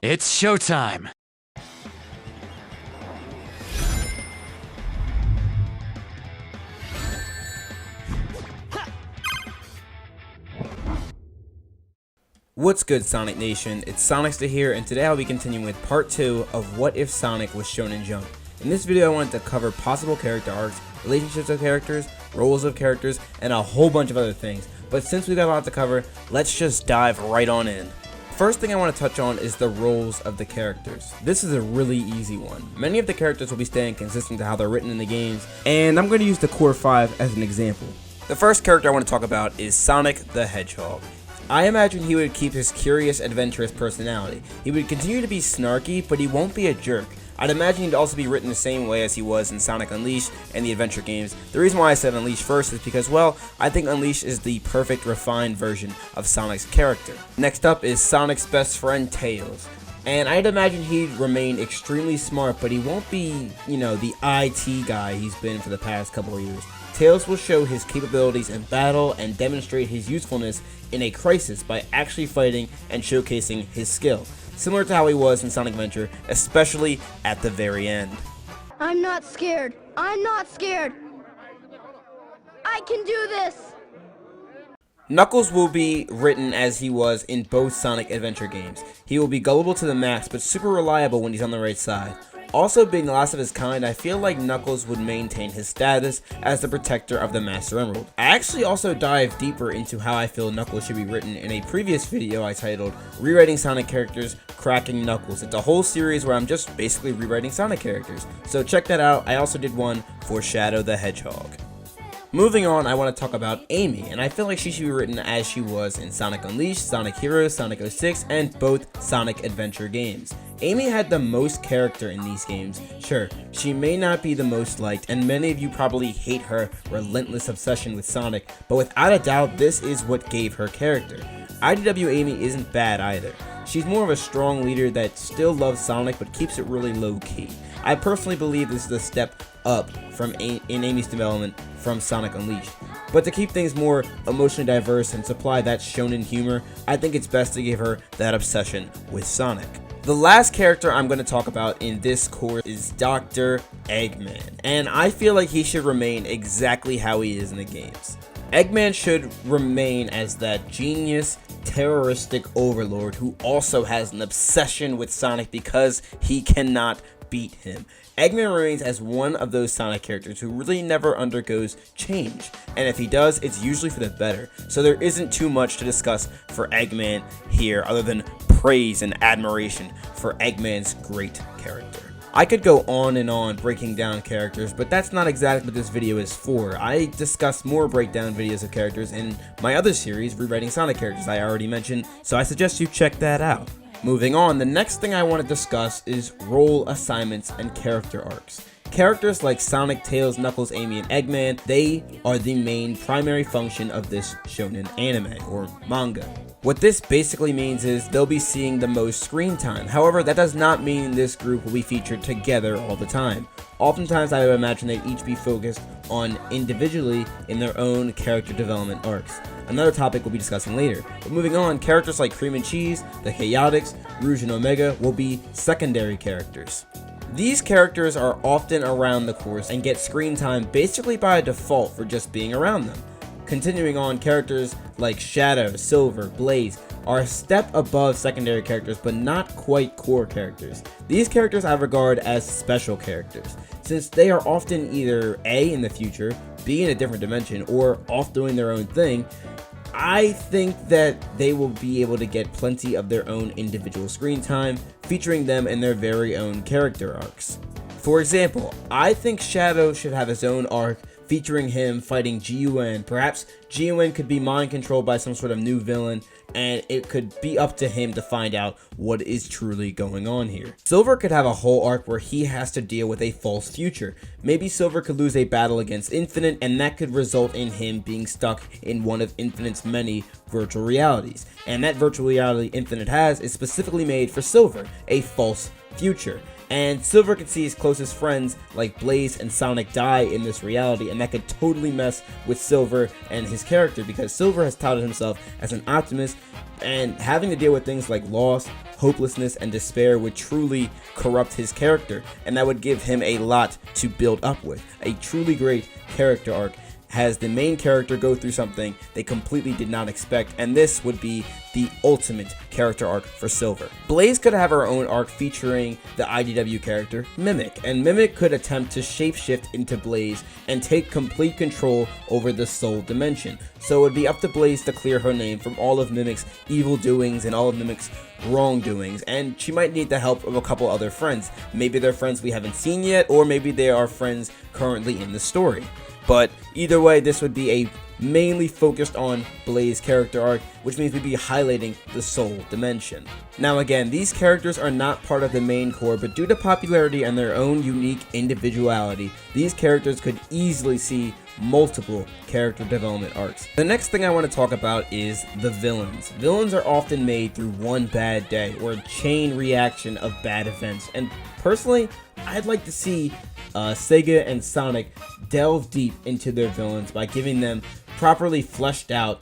It's showtime! What's good, Sonic Nation? It's SONICSTA here, and today I'll be continuing with part 2 of What If Sonic Was Shonen Jump. In this video, I wanted to cover possible character arcs, relationships of characters, roles of characters, and a whole bunch of other things. But since we've got a lot to cover, let's just dive right on in. First thing I want to touch on is the roles of the characters. This is a really easy one. Many of the characters will be staying consistent to how they're written in the games, and I'm going to use the core 5 as an example. The first character I want to talk about is Sonic the Hedgehog. I imagine he would keep his curious, adventurous personality. He would continue to be snarky, but he won't be a jerk. I'd imagine he'd also be written the same way as he was in Sonic Unleashed and the adventure games. The reason why I said Unleashed first is because, well, I think Unleashed is the perfect refined version of Sonic's character. Next up is Sonic's best friend, Tails. And I'd imagine he'd remain extremely smart, but he won't be, the IT guy he's been for the past couple of years. Tails will show his capabilities in battle and demonstrate his usefulness in a crisis by actually fighting and showcasing his skill, similar to how he was in Sonic Adventure, especially at the very end. I'm not scared. I'm not scared. I can do this. Knuckles will be written as he was in both Sonic Adventure games. He will be gullible to the max, but super reliable when he's on the right side. Also, being the last of his kind, I feel like Knuckles would maintain his status as the protector of the Master Emerald. I actually also dive deeper into how I feel Knuckles should be written in a previous video I titled Rewriting Sonic Characters, Cracking Knuckles. It's a whole series where I'm just basically rewriting Sonic characters, so check that out. I also did one for Shadow the Hedgehog. Moving on, I want to talk about Amy, and I feel like she should be written as she was in Sonic Unleashed, Sonic Heroes, Sonic 06, and both Sonic Adventure games. Amy had the most character in these games. Sure, she may not be the most liked, and many of you probably hate her relentless obsession with Sonic, but without a doubt, this is what gave her character. IDW Amy isn't bad either. She's more of a strong leader that still loves Sonic but keeps it really low-key. I personally believe this is a step up in Amy's development from Sonic Unleashed. But to keep things more emotionally diverse and supply that shonen humor, I think it's best to give her that obsession with Sonic. The last character I'm going to talk about in this course is Dr. Eggman, and I feel like he should remain exactly how he is in the games. Eggman should remain as that genius, terroristic overlord who also has an obsession with Sonic because he cannot beat him. Eggman remains as one of those Sonic characters who really never undergoes change, and if he does, it's usually for the better. So there isn't too much to discuss for Eggman here other than praise and admiration for Eggman's great character. I could go on and on breaking down characters, but that's not exactly what this video is for. I discuss more breakdown videos of characters in my other series, Rewriting Sonic Characters, I already mentioned, so I suggest you check that out. Moving on, the next thing I want to discuss is role assignments and character arcs. Characters like Sonic, Tails, Knuckles, Amy, and Eggman, they are the main primary function of this shonen anime, or manga. What this basically means is they'll be seeing the most screen time. However, that does not mean this group will be featured together all the time. Oftentimes, I would imagine they'd each be focused on individually in their own character development arcs. Another topic we'll be discussing later. But moving on, characters like Cream and Cheese, the Chaotix, Rouge and Omega will be secondary characters. These characters are often around the course and get screen time basically by default for just being around them. Continuing on, characters like Shadow, Silver, Blaze are a step above secondary characters but not quite core characters. These characters I regard as special characters, since they are often either A, in the future, B, in a different dimension, or off doing their own thing. I think that they will be able to get plenty of their own individual screen time, featuring them in their very own character arcs. For example, I think Shadow should have his own arc featuring him fighting GUN. Perhaps GUN could be mind controlled by some sort of new villain, and it could be up to him to find out what is truly going on here. Silver could have a whole arc where he has to deal with a false future. Maybe Silver could lose a battle against Infinite, and that could result in him being stuck in one of Infinite's many virtual realities. And that virtual reality Infinite has is specifically made for Silver, a false future. And Silver could see his closest friends like Blaze and Sonic die in this reality, and that could totally mess with Silver and his character, because Silver has touted himself as an optimist, and having to deal with things like loss, hopelessness, and despair would truly corrupt his character, and that would give him a lot to build up with. A truly great character arc has the main character go through something they completely did not expect, and this would be the ultimate character arc for Silver. Blaze could have her own arc featuring the IDW character Mimic, and Mimic could attempt to shapeshift into Blaze and take complete control over the Soul Dimension. So it would be up to Blaze to clear her name from all of Mimic's evil doings and all of Mimic's wrongdoings, and she might need the help of a couple other friends. Maybe they're friends we haven't seen yet, or maybe they are friends currently in the story. But either way, this would be a mainly focused on Blaze character arc, which means we'd be highlighting the Soul Dimension. Now again, these characters are not part of the main core, but due to popularity and their own unique individuality, these characters could easily see multiple character development arcs. The next thing I want to talk about is the villains. Villains are often made through one bad day or a chain reaction of bad events, and personally, I'd like to see Sega and Sonic delve deep into their villains by giving them properly fleshed out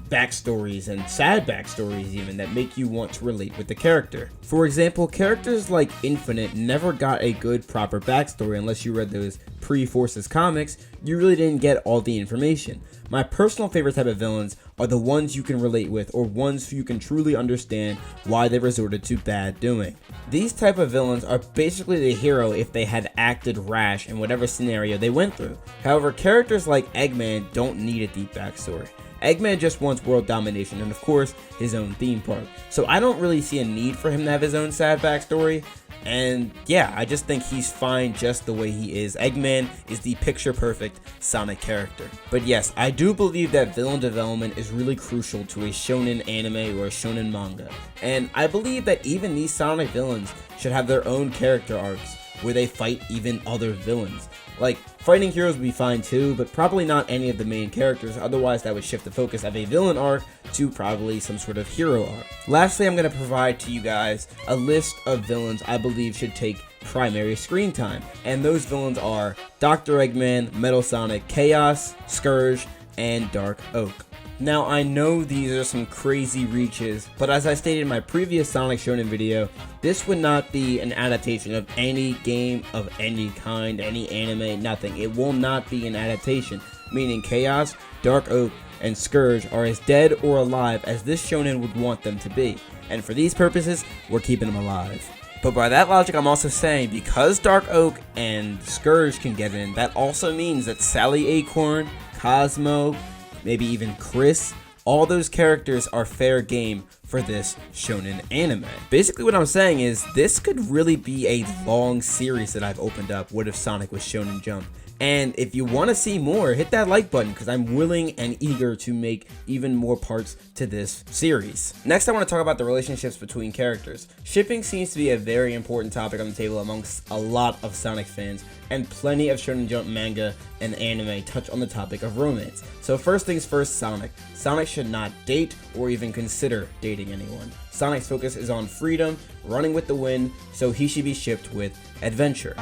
backstories and sad backstories even that make you want to relate with the character. For example, characters like Infinite never got a good proper backstory unless you read those pre-Forces comics. You really didn't get all the information. My personal favorite type of villains are the ones you can relate with, or ones who you can truly understand why they resorted to bad doing. These type of villains are basically the hero if they had acted rash in whatever scenario they went through. However, characters like Eggman don't need a deep backstory. Eggman just wants world domination and of course his own theme park. So I don't really see a need for him to have his own sad backstory. And yeah, I just think he's fine just the way he is. Eggman is the picture perfect Sonic character. But yes, I do believe that villain development is really crucial to a shonen anime or a shonen manga. And I believe that even these Sonic villains should have their own character arcs where they fight even other villains. Like, fighting heroes would be fine too, but probably not any of the main characters, otherwise that would shift the focus of a villain arc to probably some sort of hero arc. Lastly, I'm going to provide to you guys a list of villains I believe should take primary screen time, and those villains are Dr. Eggman, Metal Sonic, Chaos, Scourge, and Dark Oak. Now, I know these are some crazy reaches, but as I stated in my previous Sonic Shonen video, this would not be an adaptation of any game of any kind, any anime, nothing. It will not be an adaptation, meaning Chaos, Dark Oak, and Scourge are as dead or alive as this shonen would want them to be. And for these purposes, we're keeping them alive. But by that logic, I'm also saying because Dark Oak and Scourge can get in, that also means that Sally Acorn, Cosmo, maybe even Chris, all those characters are fair game for this shonen anime. Basically what I'm saying is this could really be a long series that I've opened up, What If Sonic Was Shonen Jump. And if you want to see more, hit that like button because I'm willing and eager to make even more parts to this series. Next, I want to talk about the relationships between characters. Shipping seems to be a very important topic on the table amongst a lot of Sonic fans, and plenty of Shonen Jump manga and anime touch on the topic of romance. So first things first, Sonic. Sonic should not date or even consider dating anyone. Sonic's focus is on freedom, running with the wind, so he should be shipped with adventure.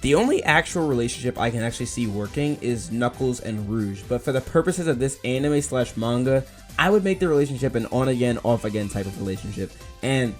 The only actual relationship I can actually see working is Knuckles and Rouge, but for the purposes of this anime slash manga, I would make the relationship an on again, off again type of relationship. And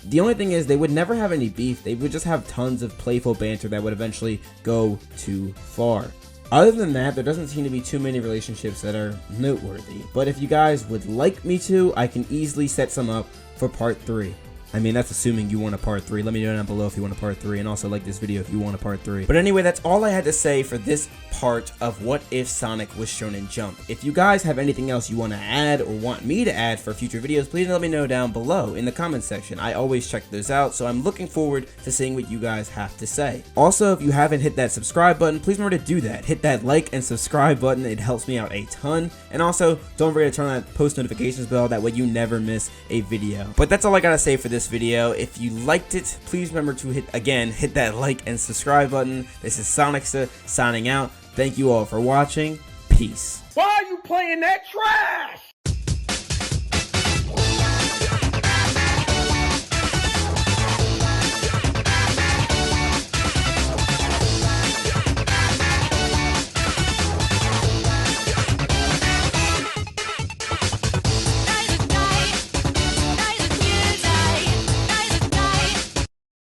the only thing is they would never have any beef, they would just have tons of playful banter that would eventually go too far. Other than that, there doesn't seem to be too many relationships that are noteworthy, but if you guys would like me to, I can easily set some up for part 3. I mean, that's assuming you want a part 3. Let me know down below if you want a part 3, and also like this video if you want a part 3. But anyway, that's all I had to say for this part of What If Sonic Was Shonen Jump. If you guys have anything else you want to add or want me to add for future videos, please let me know down below in the comments section. I always check those out, so I'm looking forward to seeing what you guys have to say. Also, if you haven't hit that subscribe button, please remember to do that. Hit that like and subscribe button. It helps me out a ton. And also, don't forget to turn on that post notifications bell. That way you never miss a video. But that's all I gotta say for this video. If you liked it, please remember to hit that like and subscribe button. This is SONICSTA signing out. Thank you all for watching. Peace. Why are you playing that trash?